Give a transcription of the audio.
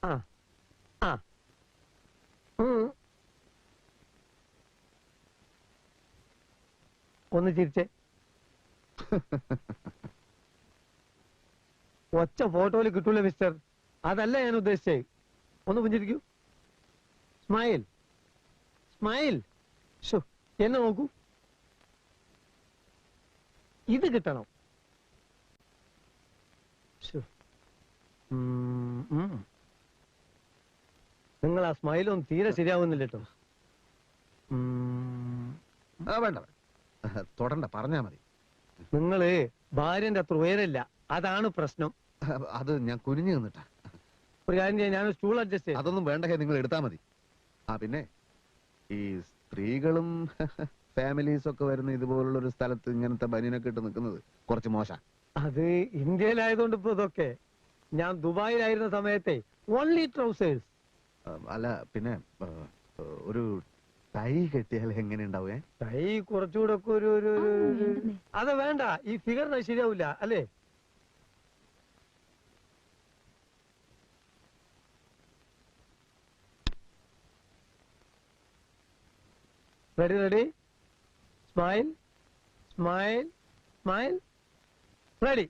ആ ആ ഉം. ഒന്ന് ചിരിച്ചേ. ഒച്ച ഫോട്ടോയിൽ കിട്ടൂല മിസ്റ്റർ. അതല്ല ഞാൻ ഉദ്ദേശിച്ചേ. ഒന്ന് പുഞ്ചിരിക്കൂ. Smile smile. എന്നെ നോക്കൂ. ഇത് കിട്ടണം. നിങ്ങൾ ആ സ്മൈലൊന്നും തീരെ ശരിയാവുന്നില്ല കേട്ടോ. വേണ്ട തൊടണ്ട, പറഞ്ഞാ മതി. നിങ്ങള് ഭാര്യന്റെ അത്ര ഉയരല്ല, അതാണ് പ്രശ്നം. അത് ഞാൻ കുനിഞ്ഞു നിന്നിട്ടാ. ഒരു കാര്യം ചെയ്യാൻ ഞാൻ സ്റ്റൂൾ അഡ്ജസ്റ്റ് ചെയ്യാം. അതൊന്നും വേണ്ട, നിങ്ങൾ എടുത്താ മതി. ആ പിന്നെ ഈ സ്ത്രീകളും ഫാമിലീസ് ഒക്കെ വരുന്ന ഇതുപോലുള്ള ഒരു സ്ഥലത്ത് ഇങ്ങനത്തെ ബനിയനൊക്കെ ഇട്ട് നിൽക്കുന്നത് കുറച്ച് മോശം. അത് ഇന്ത്യയിലായതുകൊണ്ട് ഇപ്പൊ ഇതൊക്കെ. ഞാൻ ദുബായിലായിരുന്ന സമയത്തെ ഓൺലി ട്രൗസേഴ്സ്. അല്ല പിന്നെ ഒരു ടൈ കെട്ടിയാൽ എങ്ങനെ ഉണ്ടാവേ? ടൈ കുറച്ചുകൂടെ ഒക്കെ ഒരു അത് വേണ്ട, ഈ ഫിഗറിന് ശരിയാവില്ല അല്ലേ? Ready ready. Smile smile smile. Ready.